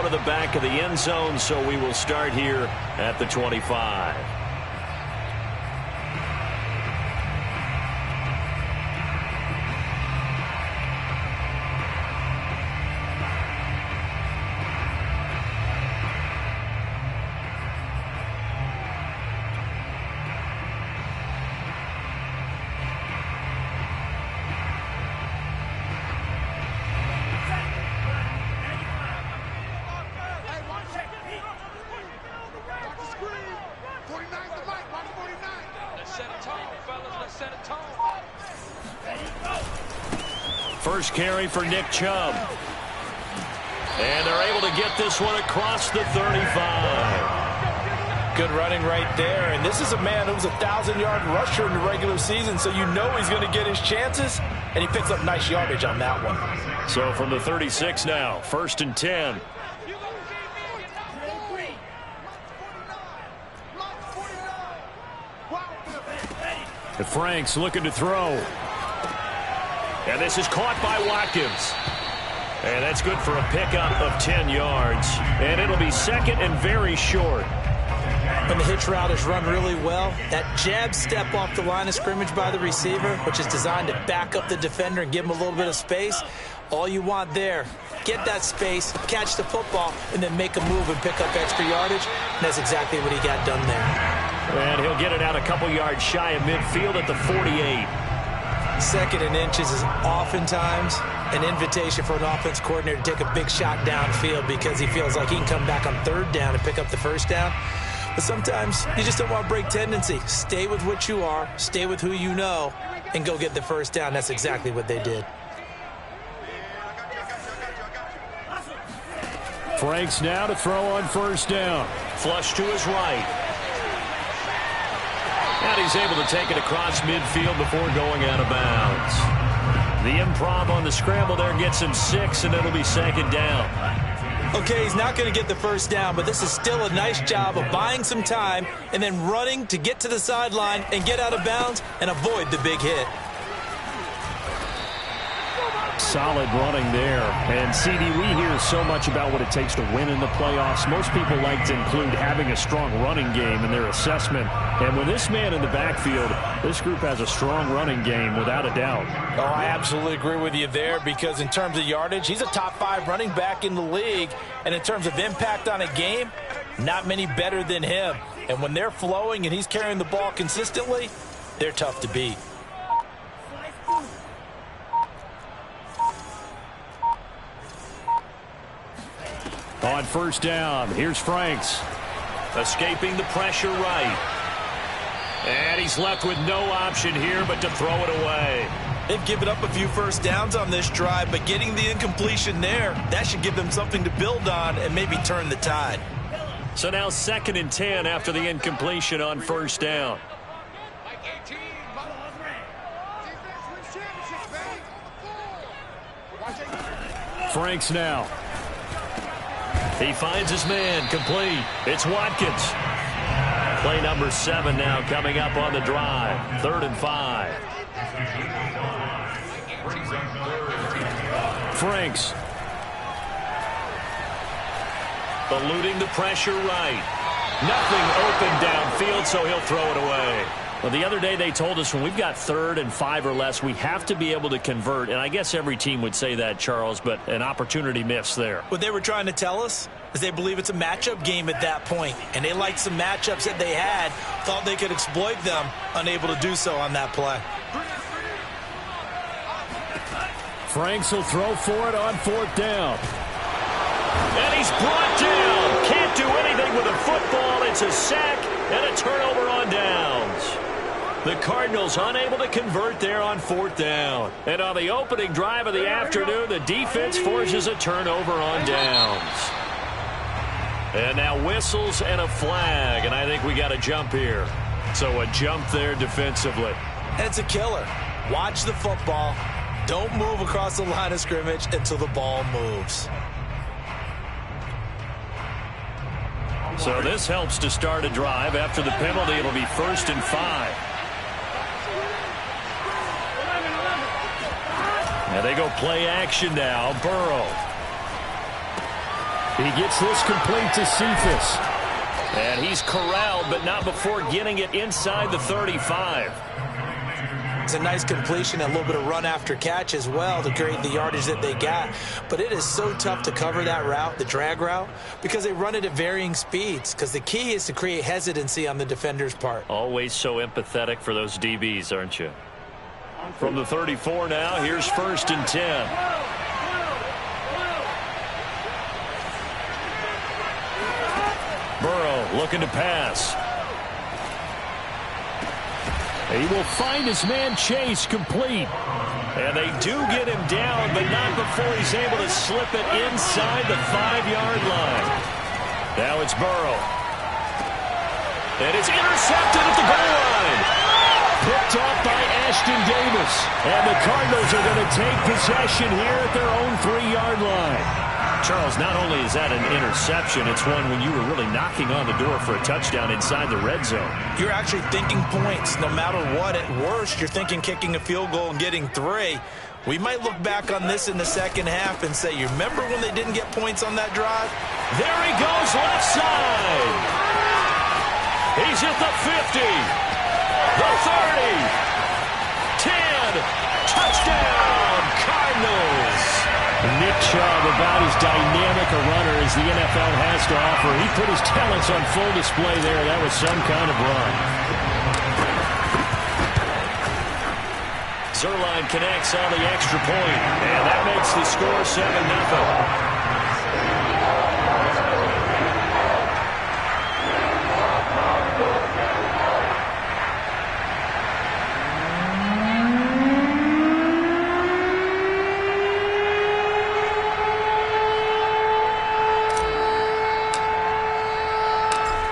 to the back of the end zone, so we will start here at the 25. First carry for Nick Chubb. And they're able to get this one across the 35. Good running right there. And this is a man who was a 1,000-yard rusher in the regular season, so you know he's going to get his chances. And he picks up nice yardage on that one. So from the 36 now, 1st and 10. And Frank's looking to throw. And this is caught by Watkins. And that's good for a pickup of 10 yards. And it'll be 2nd and very short. When the hitch route is run really well, that jab step off the line of scrimmage by the receiver, which is designed to back up the defender and give him a little bit of space, all you want there, get that space, catch the football, and then make a move and pick up extra yardage. And that's exactly what he got done there. And he'll get it out a couple yards shy of midfield at the 48. 2nd and inches is oftentimes an invitation for an offense coordinator to take a big shot downfield because he feels like he can come back on 3rd down and pick up the 1st down. But sometimes you just don't want to break tendency. Stay with what you are, stay with who you know, and go get the 1st down. That's exactly what they did. Franks now to throw on 1st down. Flush to his right. And he's able to take it across midfield before going out of bounds. The improv on the scramble there gets him 6, and it'll be 2nd down. Okay, he's not going to get the 1st down, but this is still a nice job of buying some time and then running to get to the sideline and get out of bounds and avoid the big hit. Solid running there. And, CD, we hear so much about what it takes to win in the playoffs. Most people like to include having a strong running game in their assessment. And with this man in the backfield, this group has a strong running game without a doubt. Oh, I absolutely agree with you there because in terms of yardage, he's a top 5 running back in the league. And in terms of impact on a game, not many better than him. And when they're flowing and he's carrying the ball consistently, they're tough to beat. On 1st down, here's Franks. Escaping the pressure right. And he's left with no option here but to throw it away. They've given up a few 1st downs on this drive, but getting the incompletion there, that should give them something to build on and maybe turn the tide. So now 2nd and 10 after the incompletion on 1st down. Franks now. He finds his man, complete. It's Watkins. Play number 7 now coming up on the drive. 3rd and 5. Franks. Eluding the pressure right. Nothing open downfield, so he'll throw it away. Well, the other day they told us when we've got 3rd and 5 or less, we have to be able to convert. And I guess every team would say that, Charles, but an opportunity missed there. What they were trying to tell us is they believe it's a matchup game at that point. And they liked some matchups that they had, thought they could exploit them, unable to do so on that play. Franks will throw for it on 4th down. And he's brought down. Can't do anything with a football. It's a sack and a turnover on downs. The Cardinals unable to convert there on 4th down. And on the opening drive of the afternoon, the defense forces a turnover on downs. And now whistles and a flag, and I think we got a jump here. So a jump there defensively. And it's a killer. Watch the football. Don't move across the line of scrimmage until the ball moves. So this helps to start a drive. After the penalty, it'll be 1st and 5. And they go play action now. Burrow. He gets this complete to Cephas. And he's corralled, but not before getting it inside the 35. It's a nice completion, a little bit of run after catch as well to create the yardage that they got. But it is so tough to cover that route, the drag route, because they run it at varying speeds. Because the key is to create hesitancy on the defender's part. Always so empathetic for those DBs, aren't you? From the 34 now, here's 1st and 10. Burrow looking to pass. He will find his man Chase complete. And they do get him down, but not before he's able to slip it inside the 5-yard line. Now it's Burrow. And it's intercepted at the goal line. Picked off by Ashton Davis. And the Cardinals are going to take possession here at their own 3-yard line. Charles, not only is that an interception, it's one when you were really knocking on the door for a touchdown inside the red zone. You're actually thinking points no matter what. At worst, you're thinking kicking a field goal and getting 3. We might look back on this in the second half and say, you remember when they didn't get points on that drive? There he goes, left side. He's at the 50, the 30, 10, touchdown, Cardinals. Nick Chubb, about as dynamic a runner as the NFL has to offer. He put his talents on full display there. That was some kind of run. Zerline connects on the extra point, and that makes the score 7-0.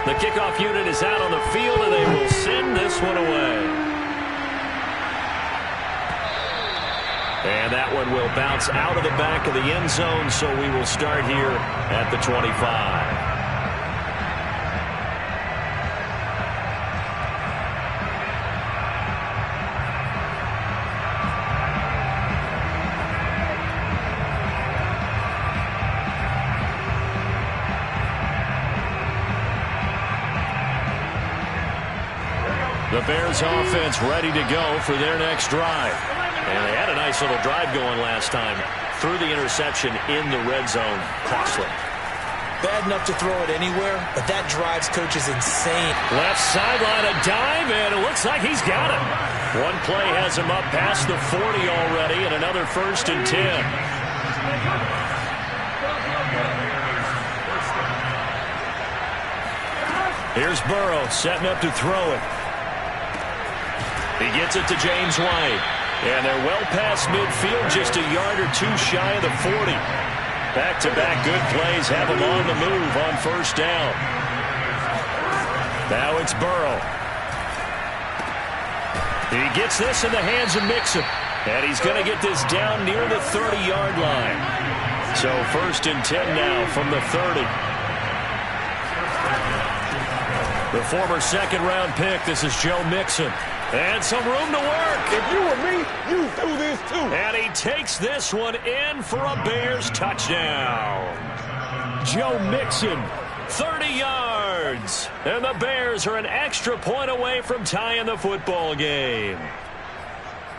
The kickoff unit is out on the field, and they will send this one away. And that one will bounce out of the back of the end zone, so we will start here at the 25. The Bears offense ready to go for their next drive. And they had a nice little drive going last time. Threw the interception in the red zone. Costly. Bad enough to throw it anywhere, but that drives coach is insane. Left sideline, a dive, and it looks like he's got it. One play has him up past the 40 already, and another 1st and 10. Here's Burrow setting up to throw it. He gets it to James White. And they're well past midfield, just a yard or 2 shy of the 40. Back-to-back good plays have him on the move on 1st down. Now it's Burrow. He gets this in the hands of Mixon. And he's going to get this down near the 30-yard line. So 1st and 10 now from the 30. The former second-round pick, this is Joe Mixon. And some room to work. If you were me, you do this too. And he takes this one in for a Bears touchdown. Joe Mixon, 30 yards. And the Bears are an extra point away from tying the football game.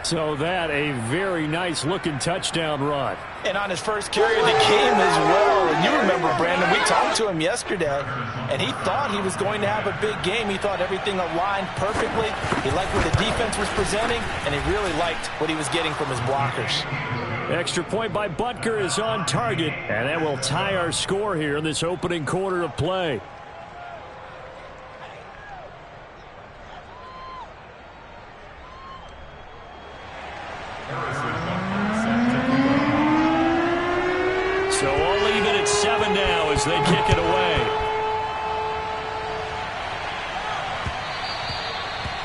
So that a very nice-looking touchdown run. And on his first carry of the game as well. And you remember, Brandon, we talked to him yesterday, and he thought he was going to have a big game. He thought everything aligned perfectly. He liked what the defense was presenting, and he really liked what he was getting from his blockers. Extra point by Butker is on target, and that will tie our score here in this opening quarter of play. So all even at 7 now as they kick it away.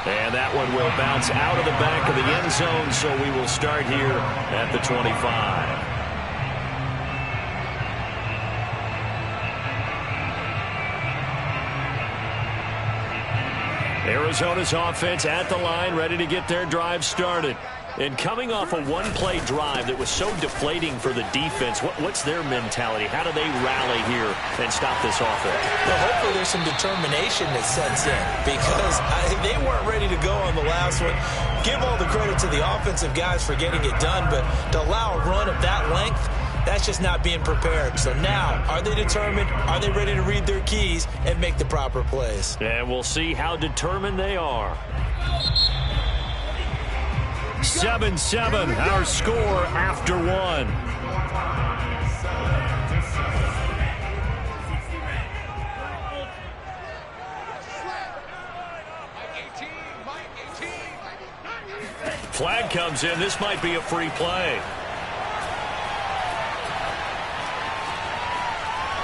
And that one will bounce out of the back of the end zone, so we will start here at the 25. Arizona's offense at the line, ready to get their drive started. And coming off a one-play drive that was so deflating for the defense, what's their mentality? How do they rally here and stop this offense? Well, hopefully there's some determination that sets in because they weren't ready to go on the last one. Give all the credit to the offensive guys for getting it done, but to allow a run of that length, that's just not being prepared. So now, are they determined? Are they ready to read their keys and make the proper plays? And we'll see how determined they are. 7-7, our score after one. Flag comes in. This might be a free play.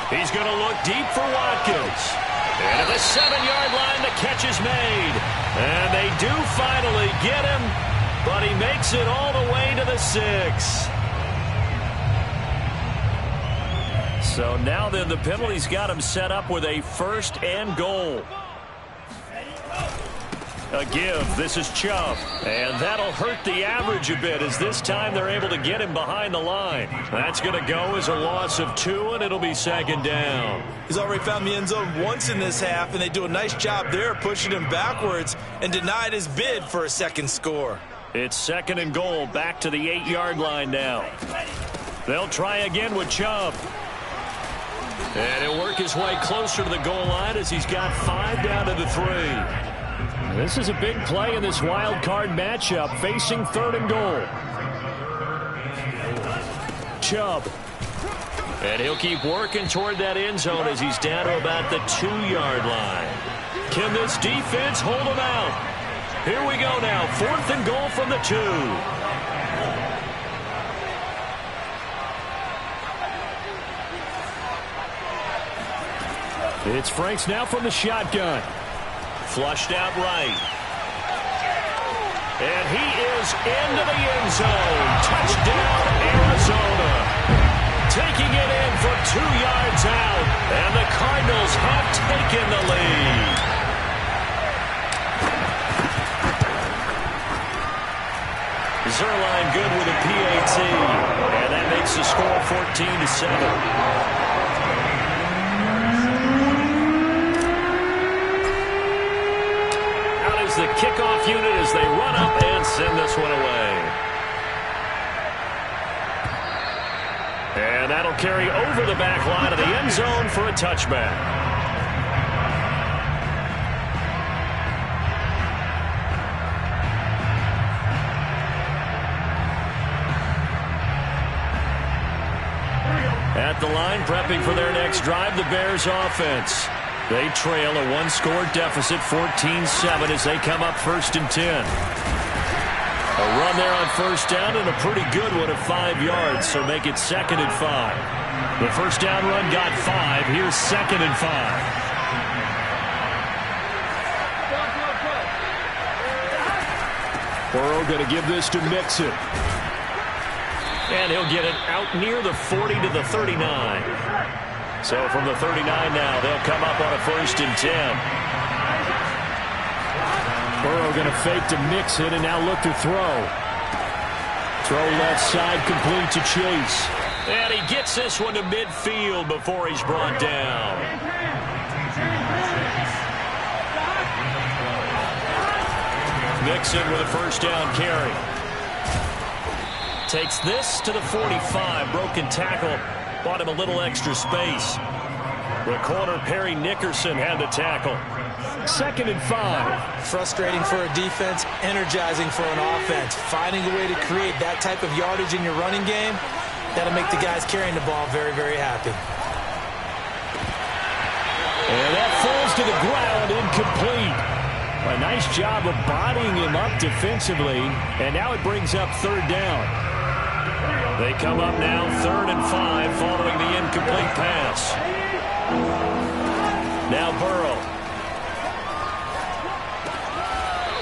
He's going to look deep for Watkins. And at the 7-yard line, the catch is made. And they do finally get him, but he makes it all the way to the 6. So now then, the penalty's got him set up with a 1st and goal. A give. This is Chubb. And that'll hurt the average a bit as this time they're able to get him behind the line. That's going to go as a loss of 2, and it'll be 2nd down. He's already found the end zone once in this half, and they do a nice job there pushing him backwards and denied his bid for a 2nd score. It's 2nd and goal, back to the 8-yard line now. They'll try again with Chubb. And he'll work his way closer to the goal line as he's got 5 down to the 3. This is a big play in this wild card matchup, facing 3rd and goal. Chubb. And he'll keep working toward that end zone as he's down to about the 2-yard line. Can this defense hold him out? Here we go now, 4th and goal from the 2. It's Franks now from the shotgun. Flushed out right. And he is into the end zone. Touchdown, Arizona. Taking it in for 2 yards out. And the Cardinals have taken the lead. Zerline good with a PAT. And that makes the score 14-7. The kickoff unit as they run up and send this one away. And that'll carry over the back line of the end zone for a touchback. At the line, prepping for their next drive, the Bears offense. They trail a 1-score deficit, 14-7, as they come up 1st and 10. A run there on 1st down and a pretty good one of 5 yards, so make it 2nd and 5. The 1st down run got 5. Here's 2nd and 5. Burrow going to give this to Mixon. And he'll get it out near the 40 to the 39. So from the 39 now, they'll come up on a 1st and 10. Burrow going to fake to Mixon and now look to throw. Throw left side, complete to Chase. And he gets this one to midfield before he's brought down. Mixon with a 1st down carry. Takes this to the 45. Broken tackle. Bought him a little extra space. The corner, Perry Nickerson, had the tackle. 2nd and 5. Frustrating for a defense, energizing for an offense. Finding a way to create that type of yardage in your running game, that'll make the guys carrying the ball very, very happy. And that falls to the ground, incomplete. A nice job of bodying him up defensively, and now it brings up 3rd down. They come up now 3rd and 5 following the incomplete pass. Now Burrow.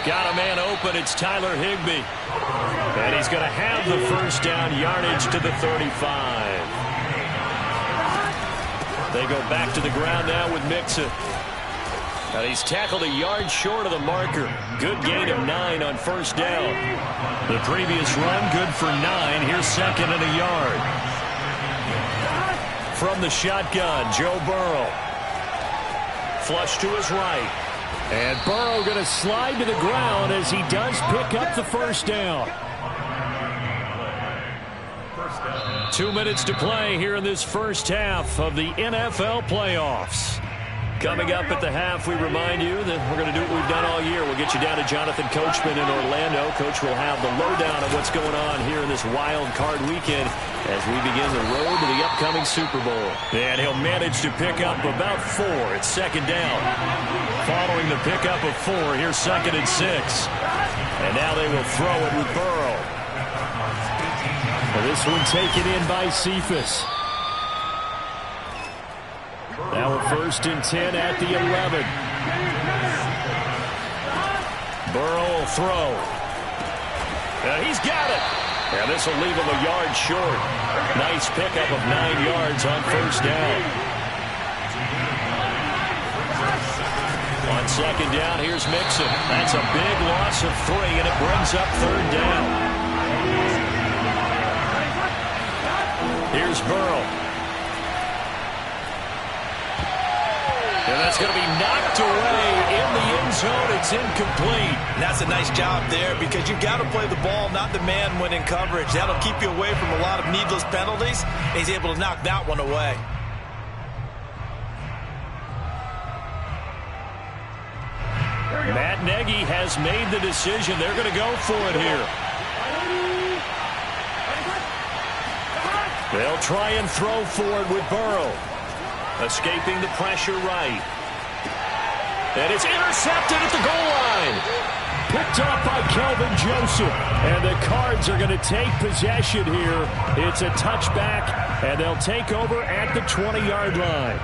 Got a man open. It's Tyler Higbee. And he's going to have the 1st down, yardage to the 35. They go back to the ground now with Mixon. And he's tackled a yard short of the marker. Good gain of 9 on first down. The previous run, good for 9. Here's second and a yard. From the shotgun, Joe Burrow. Flush to his right. And Burrow going to slide to the ground as he does pick up the first down. 2 minutes to play here in this first half of the NFL playoffs. Coming up at the half, we remind you that we're going to do what we've done all year. We'll get you down to Jonathan Coachman in Orlando. Coach will have the lowdown of what's going on here in this wild card weekend as we begin the road to the upcoming Super Bowl. And he'll manage to pick up about 4. It's second down. Following the pickup of 4, here's second and 6. And now they will throw it with Burrow. Well, this one taken in by Cephas. Now a first and 10 at the 11. Burrow will throw. And he's got it. And this will leave him a yard short. Nice pickup of 9 yards on first down. On second down, here's Mixon. That's a big loss of 3, and it brings up third down. Here's Burrow. And that's going to be knocked away in the end zone. It's incomplete. And that's a nice job there because you've got to play the ball, not the man when in coverage. That'll keep you away from a lot of needless penalties. And he's able to knock that one away. Matt Nagy has made the decision. They're going to go for it here. They'll try and throw for it with Burrow. Escaping the pressure right. And it's intercepted at the goal line. Picked up by Kelvin Joseph. And the Cards are going to take possession here. It's a touchback, and they'll take over at the 20-yard line.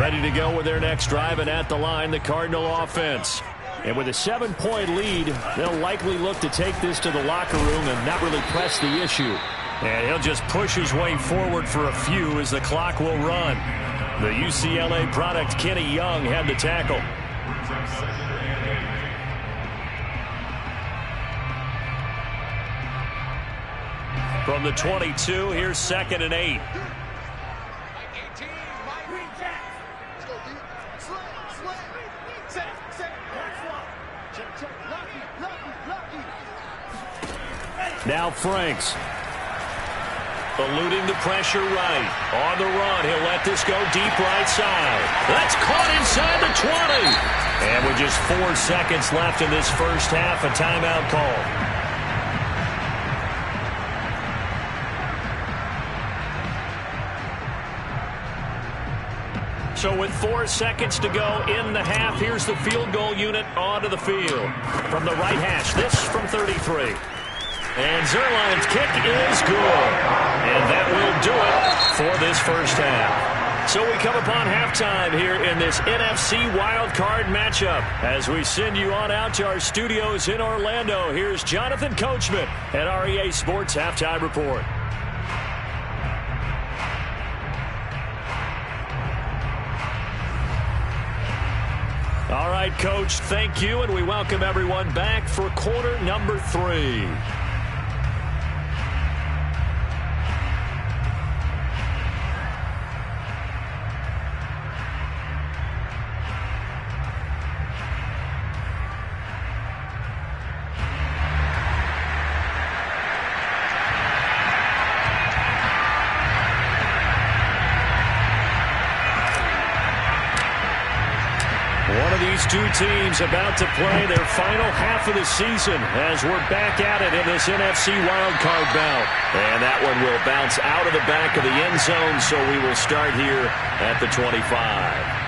Ready to go with their next drive, and at the line, the Cardinal offense. And with a 7-point lead, they'll likely look to take this to the locker room and not really press the issue. And he'll just push his way forward for a few as the clock will run. The UCLA product, Kenny Young, had the tackle. From the 22, here's second and 8. Now Franks. Eluding the pressure right. On the run, he'll let this go deep right side. That's caught inside the 20. And with just 4 seconds left in this first half, a timeout call. So with 4 seconds to go in the half, here's the field goal unit onto the field. From the right hash, this from 33. And Zerline's kick is good. And that will do it for this first half. So we come upon halftime here in this NFC wildcard matchup. As we send you on out to our studios in Orlando, here's Jonathan Coachman at REA Sports Halftime Report. All right, Coach, thank you, and we welcome everyone back for quarter number 3. These two teams about to play their final half of the season as we're back at it in this NFC wildcard bout. And that one will bounce out of the back of the end zone, so we will start here at the 25.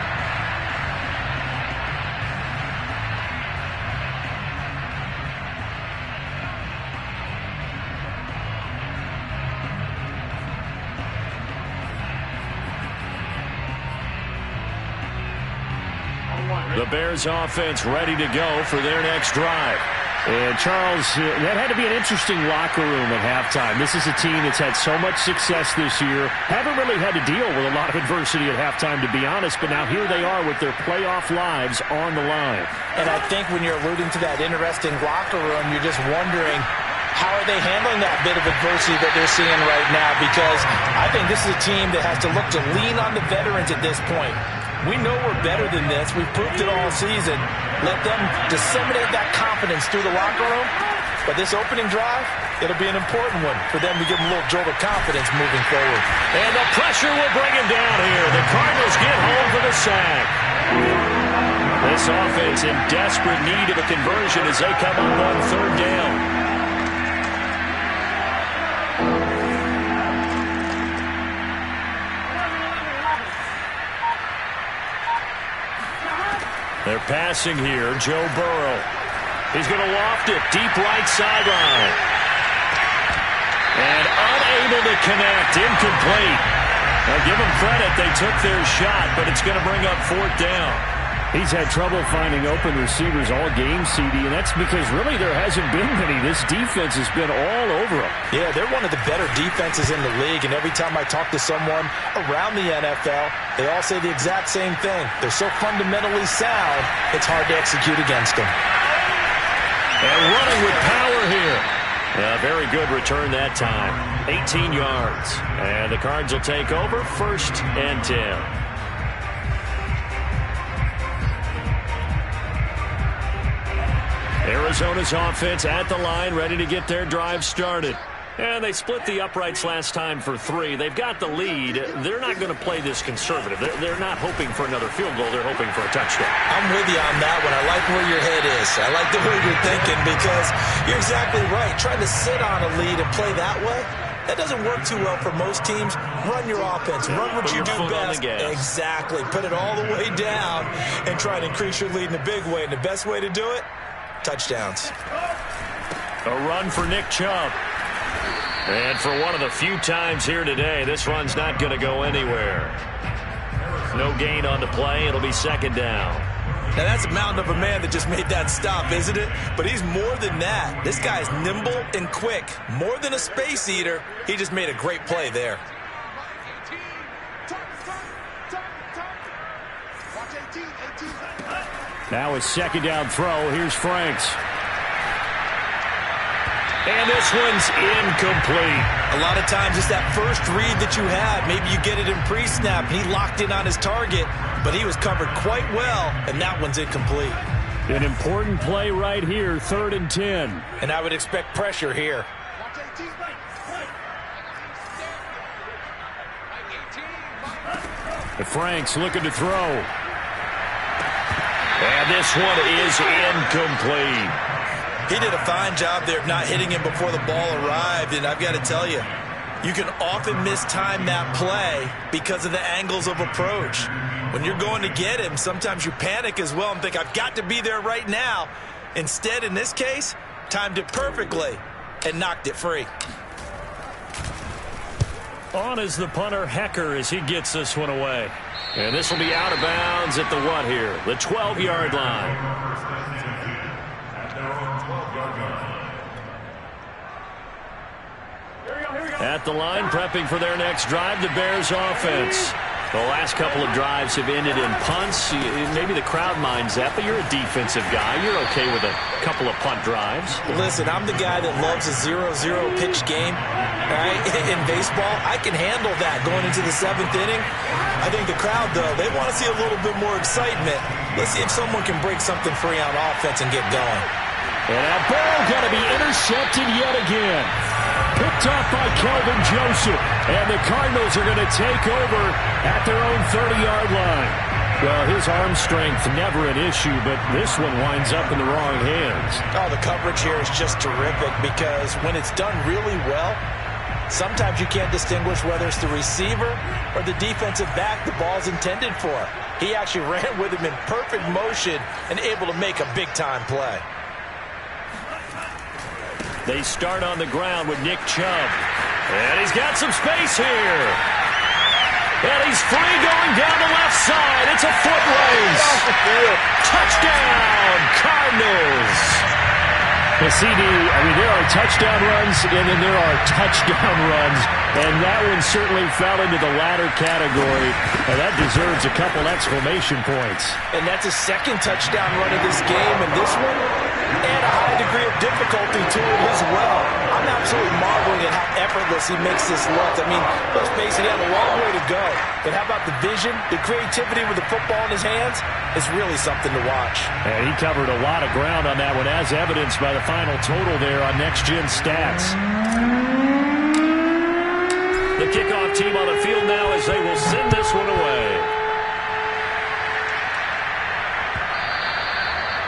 The Bears offense ready to go for their next drive. And, Charles, that had to be an interesting locker room at halftime. This is a team that's had so much success this year. Haven't really had to deal with a lot of adversity at halftime, to be honest, but now here they are with their playoff lives on the line. And I think when you're alluding to that interesting locker room, you're just wondering, how are they handling that bit of adversity that they're seeing right now? Because I think this is a team that has to look to lean on the veterans at this point. We know we're better than this. We've proved it all season. Let them disseminate that confidence through the locker room. But this opening drive, it'll be an important one for them to give them a little jolt of confidence moving forward. And the pressure will bring him down here. The Cardinals get home for the sack. This offense in desperate need of a conversion as they come up on third down. They're passing here. Joe Burrow. He's going to loft it deep right sideline. And unable to connect. Incomplete. Now give them credit. They took their shot, but it's going to bring up fourth down. He's had trouble finding open receivers all game, CD, and that's because really there hasn't been many. This defense has been all over them. Yeah, they're one of the better defenses in the league, and every time I talk to someone around the NFL, they all say the exact same thing. They're so fundamentally sound, it's hard to execute against them. And running with power here. A very good return that time. 18 yards. And the Cards will take over, 1st and 10. Arizona's offense at the line, ready to get their drive started. And they split the uprights last time for 3. They've got the lead. They're not going to play this conservative. They're not hoping for another field goal. They're hoping for a touchdown. I'm with you on that one. I like where your head is. I like the way you're thinking because you're exactly right. Trying to sit on a lead and play that way, that doesn't work too well for most teams. Run your offense. Run what you do best. Exactly. Put it all the way down and try to increase your lead in a big way. And the best way to do it, touchdowns. A run for Nick Chubb. And for one of the few times here today, this run's not going to go anywhere. No gain on the play. It'll be 2nd down. Now, that's a mountain of a man that just made that stop, isn't it? But he's more than that. This guy's nimble and quick. More than a space eater. He just made a great play there. Now his 2nd down throw. Here's Franks. And this one's incomplete. A lot of times it's that first read that you had. Maybe you get it in pre-snap. He locked in on his target, but he was covered quite well, and that one's incomplete. An important play right here, 3rd and 10. And I would expect pressure here. Franks looking to throw. And this one is incomplete. He did a fine job there of not hitting him before the ball arrived, and I've got to tell you, you can often mistime that play because of the angles of approach. When you're going to get him, sometimes you panic as well and think, I've got to be there right now. Instead, in this case, timed it perfectly and knocked it free. On is the punter, Hecker, as he gets this one away. And this will be out of bounds at the what here? The 12-yard line. At the line, prepping for their next drive, the Bears offense. The last couple of drives have ended in punts. Maybe the crowd minds that, but you're a defensive guy. You're okay with a couple of punt drives. Listen, I'm the guy that loves a 0-0 pitch game. All right? In baseball, I can handle that going into the 7th inning. I think the crowd, though, they want to see a little bit more excitement. Let's see if someone can break something free on offense and get going. And that ball going to be intercepted yet again. Picked off by Kelvin Joseph. And the Cardinals are going to take over at their own 30-yard line. Well, his arm strength never an issue, but this one winds up in the wrong hands. Oh, the coverage here is just terrific because when it's done really well, sometimes you can't distinguish whether it's the receiver or the defensive back the ball's intended for. He actually ran with him in perfect motion and able to make a big-time play. They start on the ground with Nick Chubb. And he's got some space here. And he's free going down the left side. It's a foot race. Touchdown, Cardinals. Well, CD, I mean, there are touchdown runs, and then there are touchdown runs, and that one certainly fell into the latter category, and that deserves a couple exclamation points. And that's a second touchdown run of this game, and this one, and a high degree of difficulty to it as well. I'm absolutely marveling at how effortless he makes this look. I mean, let's face it, he had a long way to go, but how about the vision, the creativity with the football in his hands? It's really something to watch. And he covered a lot of ground on that one, as evidenced by the final total there on Next Gen Stats. The kickoff team on the field now as they will send this one away.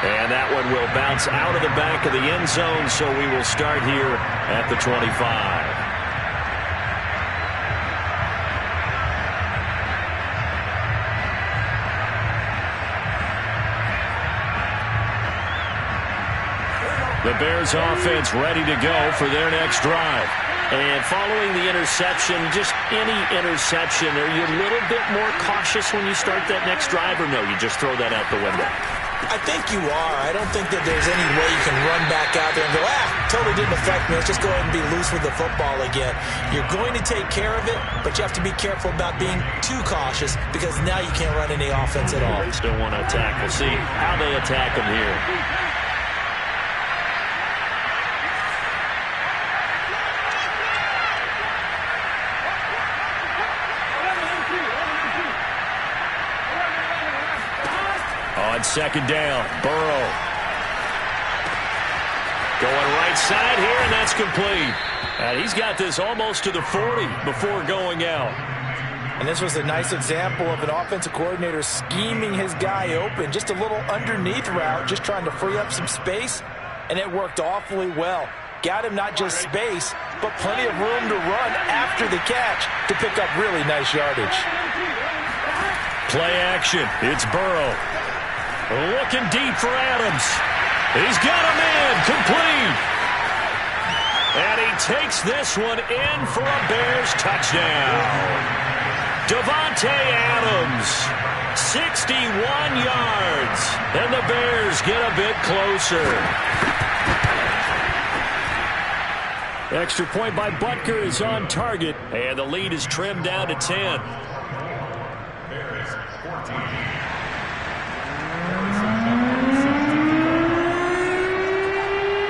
And that one will bounce out of the back of the end zone, so we will start here at the 25. The Bears offense ready to go for their next drive. And following the interception, just any interception, are you a little bit more cautious when you start that next drive, or no, you just throw that out the window? I think you are. I don't think that there's any way you can run back out there and go, totally didn't affect me. Let's just go ahead and be loose with the football again. You're going to take care of it, but you have to be careful about being too cautious because now you can't run any offense at all. They still want to attack. We'll see how they attack them here. On second down, Burrow. Going right side here, and that's complete. And he's got this almost to the 40 before going out. And this was a nice example of an offensive coordinator scheming his guy open. Just a little underneath route, just trying to free up some space, and it worked awfully well. Got him not just space, but plenty of room to run after the catch to pick up really nice yardage. Play action. It's Burrow. Looking deep for Adams. He's got a man complete. And he takes this one in for a Bears touchdown. Davante Adams, 61 yards. And the Bears get a bit closer. Extra point by Butker is on target. And the lead is trimmed down to 10.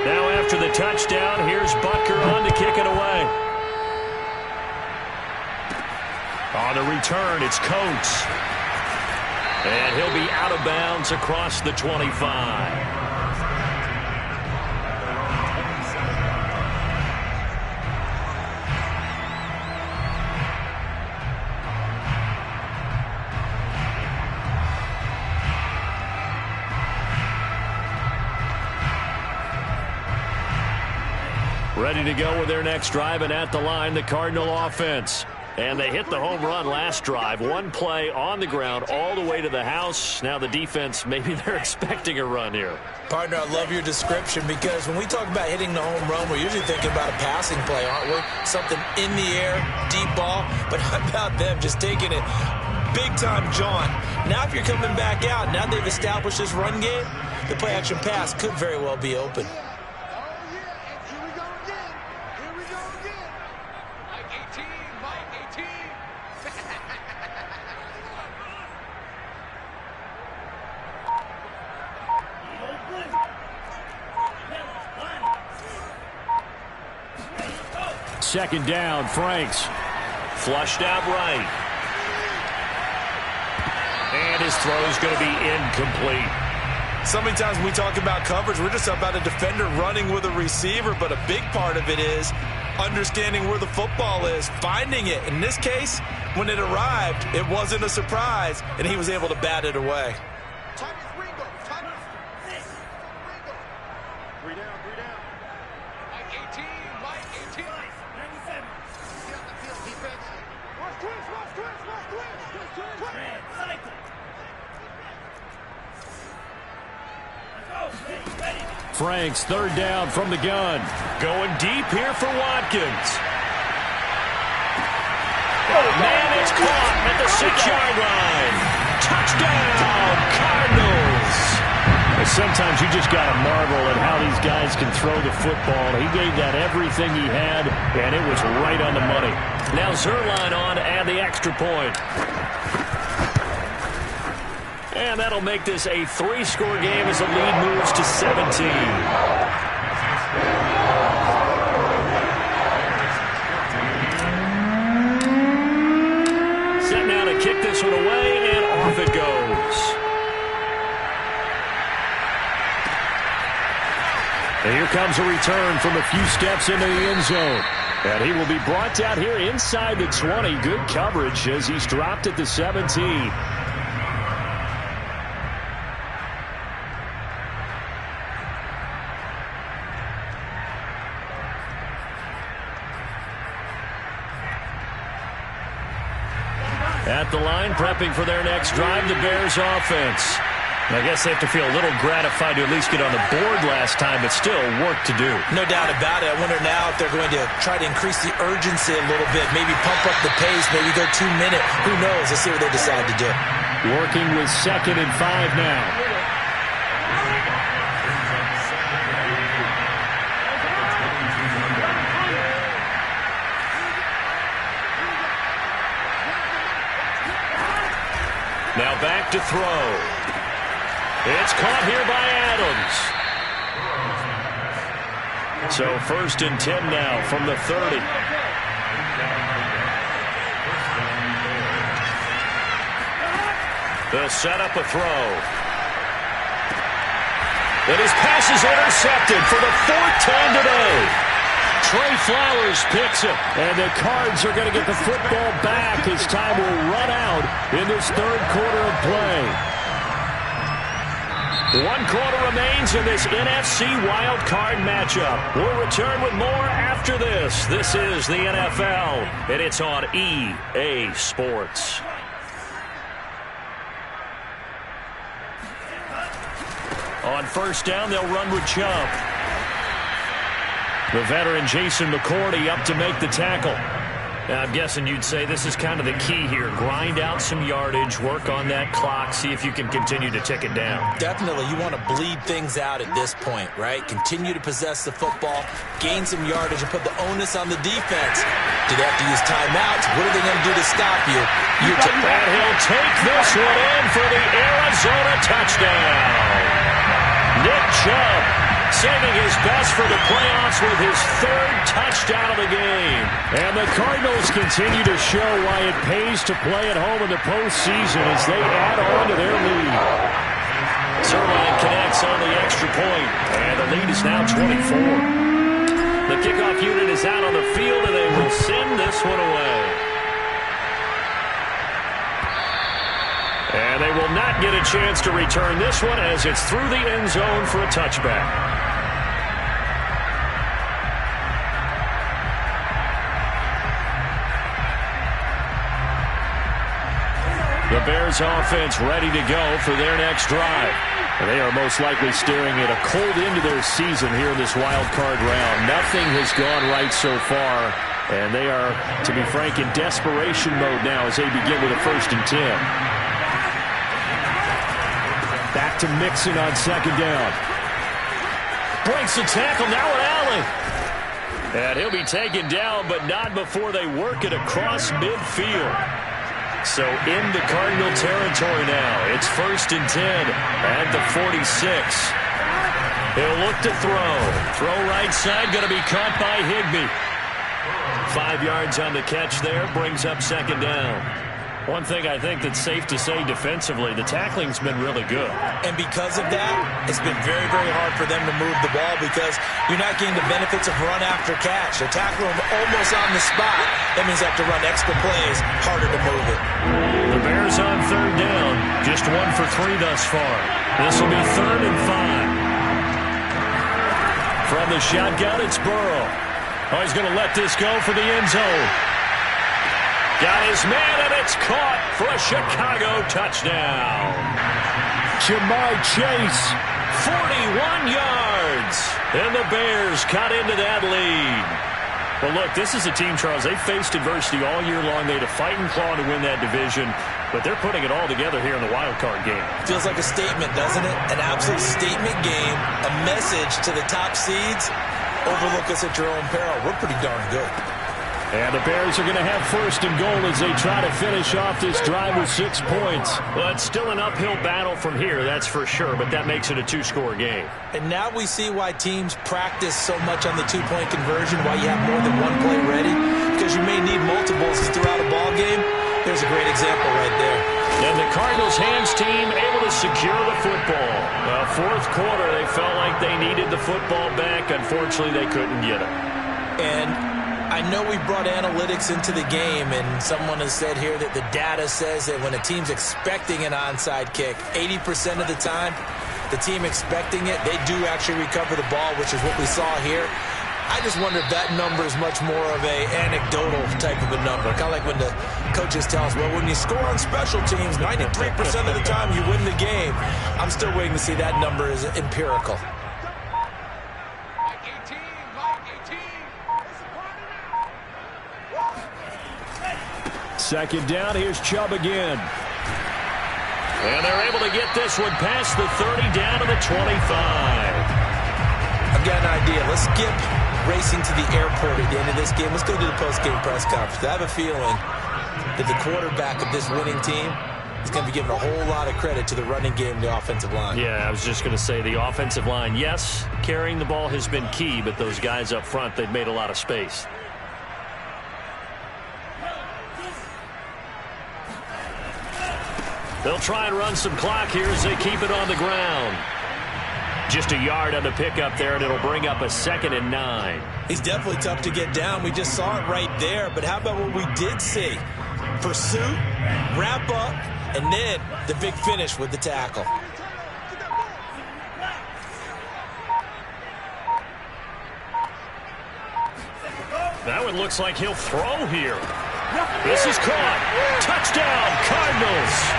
Now after the touchdown, here's Butker on to kick it away. On the return, it's Coates. And he'll be out of bounds across the 25. Ready to go with their next drive, and at the line, the Cardinal offense. And they hit the home run last drive. One play on the ground all the way to the house. Now the defense, maybe they're expecting a run here. Partner, I love your description because when we talk about hitting the home run, we're usually thinking about a passing play, aren't we? Something in the air, deep ball. But how about them just taking it big-time jaunt? Now if you're coming back out, now they've established this run game, the play-action pass could very well be open. Second down, Franks. Flushed out right. And his throw is going to be incomplete. So many times when we talk about coverage, we're just about a defender running with a receiver, but a big part of it is understanding where the football is, finding it. In this case, when it arrived, it wasn't a surprise, and he was able to bat it away. Franks, third down from the gun. Going deep here for Watkins. Oh, man, it's caught at the 6-yard line. Touchdown, Cardinals. Sometimes you just got to marvel at how these guys can throw the football. He gave that everything he had, and it was right on the money. Now Zerline on to add the extra point. And that'll make this a 3-score game as the lead moves to 17. Set now to kick this one away, and off it goes. And here comes a return from a few steps into the end zone. And he will be brought down here inside the 20. Good coverage as he's dropped at the 17. At the line, prepping for their next drive, the Bears offense. I guess they have to feel a little gratified to at least get on the board last time, but still work to do. No doubt about it. I wonder now if they're going to try to increase the urgency a little bit, maybe pump up the pace, maybe go 2-minute. Who knows? Let's see what they decide to do. Working with 2nd and 5 now. Now back to throw. It's caught here by Adams. So 1st and 10 now from the 30. They'll set up a throw. And his pass is intercepted for the 4th time today. Trey Flowers picks it, and the Cards are going to get the football back as time will run out in this 3rd quarter of play. 1 quarter remains in this NFC Wild Card matchup. We'll return with more after this. This is the NFL, and it's on EA Sports. On 1st down, they'll run with Chubb. The veteran Jason McCourty up to make the tackle. I'm guessing you'd say this is kind of the key here. Grind out some yardage, work on that clock, see if you can continue to tick it down. Definitely. You want to bleed things out at this point, right? Continue to possess the football, gain some yardage, and put the onus on the defense. Do they have to use timeouts? What are they going to do to stop you? And he'll take this one in for the Arizona touchdown. Nick Chubb saving his best for the playoffs with his 3rd touchdown of the game. And the Cardinals continue to show why it pays to play at home in the postseason as they add on to their lead. Zerline connects on the extra point, and the lead is now 24. The kickoff unit is out on the field, and they will send this one away. And they will not get a chance to return this one as it's through the end zone for a touchback. The Bears offense ready to go for their next drive. They are most likely staring at a cold end to their season here in this wild card round. Nothing has gone right so far, and they are, to be frank, in desperation mode now as they begin with a 1st and 10. Back to Mixon on 2nd down. Breaks the tackle, now an alley. And he'll be taken down, but not before they work it across midfield. So into Cardinal territory now. It's 1st and 10 at the 46. He'll look to throw. Throw right side, going to be caught by Higbee. 5 yards on the catch there, brings up 2nd down. One thing I think that's safe to say defensively, the tackling's been really good. And because of that, it's been very, very hard for them to move the ball because you're not getting the benefits of run after catch. They're tackling them almost on the spot. That means they have to run extra plays, harder to move it. The Bears on 3rd down, just 1 for 3 thus far. This will be 3rd and 5. From the shotgun, it's Burrow. Oh, he's going to let this go for the end zone. Got his man, and it's caught for a Chicago touchdown. Jamar Chase, 41 yards. And the Bears cut into that lead. Well, look, this is a team, Charles, they faced adversity all year long. They had to fight and claw to win that division, but they're putting it all together here in the wild card game. Feels like a statement, doesn't it? An absolute statement game, a message to the top seeds. Overlook us at your own peril. We're pretty darn good. And the Bears are going to have first and goal as they try to finish off this drive with 6 points. Well, it's still an uphill battle from here, that's for sure, but that makes it a two-score game. And now we see why teams practice so much on the two-point conversion, why you have more than one play ready, because you may need multiples throughout a ball game. There's a great example right there. And the Cardinals' hands team able to secure the football. Fourth quarter, they felt like they needed the football back. Unfortunately, they couldn't get it. And I know we brought analytics into the game, and someone has said here that the data says that when a team's expecting an onside kick, 80% of the time, the team expecting it, they do actually recover the ball, which is what we saw here. I just wonder if that number is much more of a anecdotal type of a number. Kind of like when the coaches tell us, well, when you score on special teams, 93% of the time you win the game. I'm still waiting to see that number is empirical. Second down, here's Chubb again. And they're able to get this one past the 30 down to the 25. I've got an idea. Let's skip racing to the airport at the end of this game. Let's go to the post-game press conference. I have a feeling that the quarterback of this winning team is going to be given a whole lot of credit to the running game and the offensive line. Yeah, I was just going to say the offensive line, yes, carrying the ball has been key, but those guys up front, they've made a lot of space. They'll try and run some clock here as they keep it on the ground. Just a yard on the pickup there, and it'll bring up a 2nd and 9. He's definitely tough to get down. We just saw it right there. But how about what we did see? Pursuit, wrap up, and then the big finish with the tackle. That one looks like he'll throw here. This is caught. Touchdown, Cardinals.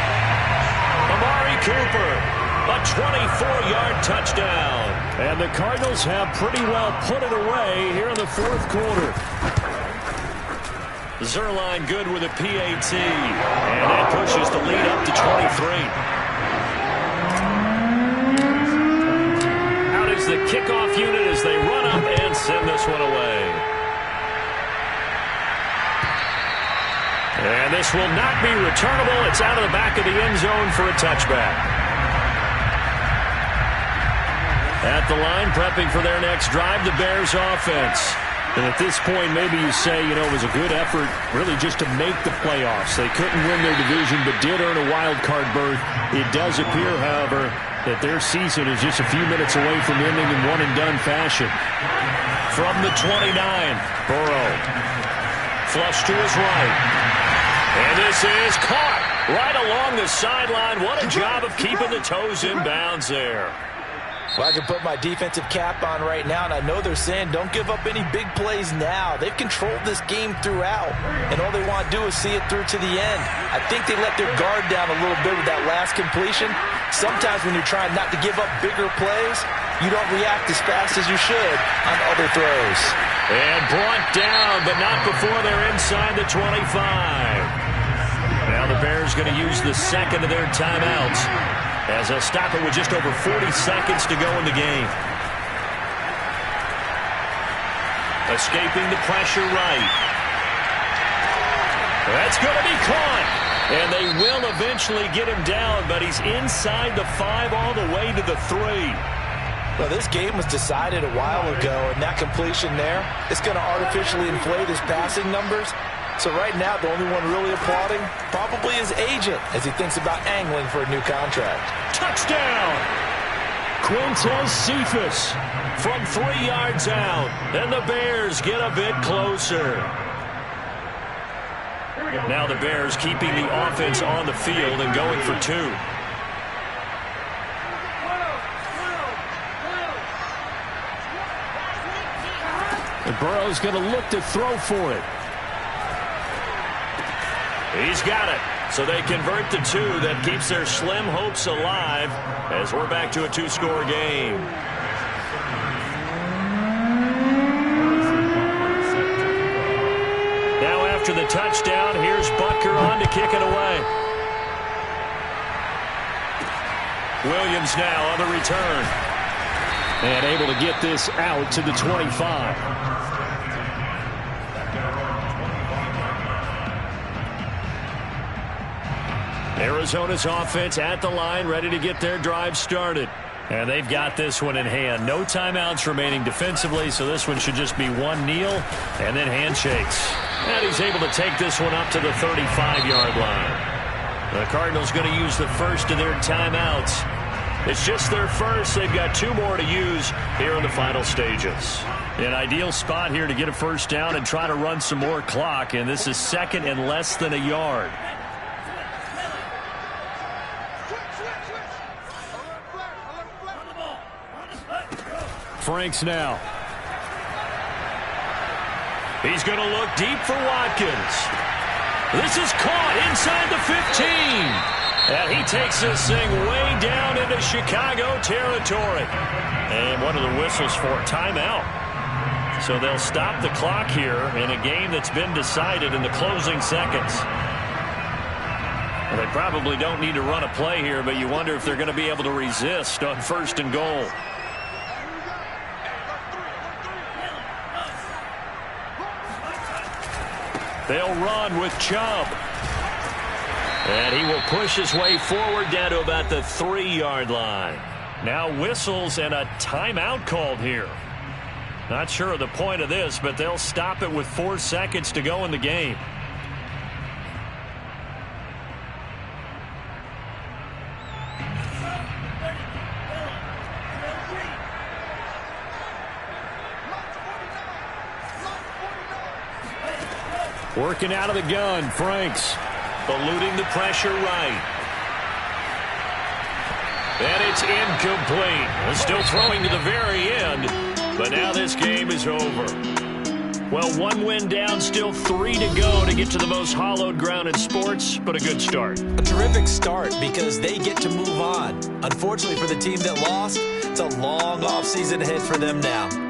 Amari Cooper, a 24-yard touchdown. And the Cardinals have pretty well put it away here in the fourth quarter. Zerline good with a PAT. And that pushes the lead up to 23. Out is the kickoff unit as they run up and send this one away. And this will not be returnable. It's out of the back of the end zone for a touchback. At the line, prepping for their next drive, the Bears offense. And at this point, maybe you say, you know, it was a good effort really just to make the playoffs. They couldn't win their division, but did earn a wild card berth. It does appear, however, that their season is just a few minutes away from ending in one-and-done fashion. From the 29, Burrow. Flush to his right. And this is caught right along the sideline. What a job of keeping the toes in bounds there. Well, I can put my defensive cap on right now, and I know they're saying don't give up any big plays now. They've controlled this game throughout, and all they want to do is see it through to the end. I think they let their guard down a little bit with that last completion. Sometimes when you're trying not to give up bigger plays, you don't react as fast as you should on other throws. And brought down, but not before they're inside the 25. Now the Bears going to use the second of their timeouts as they'll stop it with just over 40 seconds to go in the game. Escaping the pressure right. That's going to be caught. And they will eventually get him down, but he's inside the 5 all the way to the 3. Well, this game was decided a while ago, and that completion there is going to artificially inflate his passing numbers. So right now, the only one really applauding probably his agent as he thinks about angling for a new contract. Touchdown! Quintez Cephas from 3 yards out. And the Bears get a bit closer. Now the Bears keeping the offense on the field and going for 2. And Burrow's going to look to throw for it. He's got it. So they convert the 2. That keeps their slim hopes alive as we're back to a 2-score game. after the touchdown. Here's Butker on to kick it away. Williams now on the return. And able to get this out to the 25. Arizona's offense at the line, ready to get their drive started. And they've got this one in hand. No timeouts remaining defensively, so this one should just be one kneel and then handshakes. And he's able to take this one up to the 35-yard line. The Cardinals going to use the first of their timeouts. It's just their first. They've got 2 more to use here in the final stages. An ideal spot here to get a first down and try to run some more clock, and this is second and less than a yard. Franks now. He's going to look deep for Watkins. This is caught inside the 15. And he takes this thing way down into Chicago territory. And what are the whistles for? Timeout. So they'll stop the clock here in a game that's been decided in the closing seconds. Well, they probably don't need to run a play here, but you wonder if they're going to be able to resist on first and goal. They'll run with Chubb. And he will push his way forward down to about the 3-yard line. Now whistles and a timeout called here. Not sure of the point of this, but they'll stop it with 4 seconds to go in the game. Working out of the gun, Franks. Eluding the pressure right. And it's incomplete. Still throwing to the very end, but now this game is over. Well, 1 win down, still 3 to go to get to the most hallowed ground in sports, but a good start. A terrific start because they get to move on. Unfortunately for the team that lost, it's a long offseason ahead for them now.